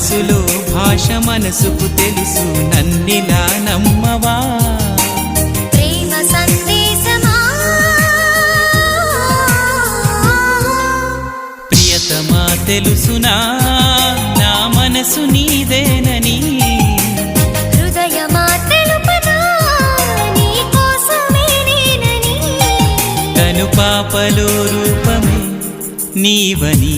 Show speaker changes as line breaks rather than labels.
మనసులో భాష మనసుకు తెలుసు నన్నిలా నమ్మవా
ప్రేమ సందేశమా
ప్రియతమా తెలుసునా నా మనసు నీదేనని
హృదయమా తెలుపనా నీ కోసమే నేనని
కను పాపలో రూపమే నీవని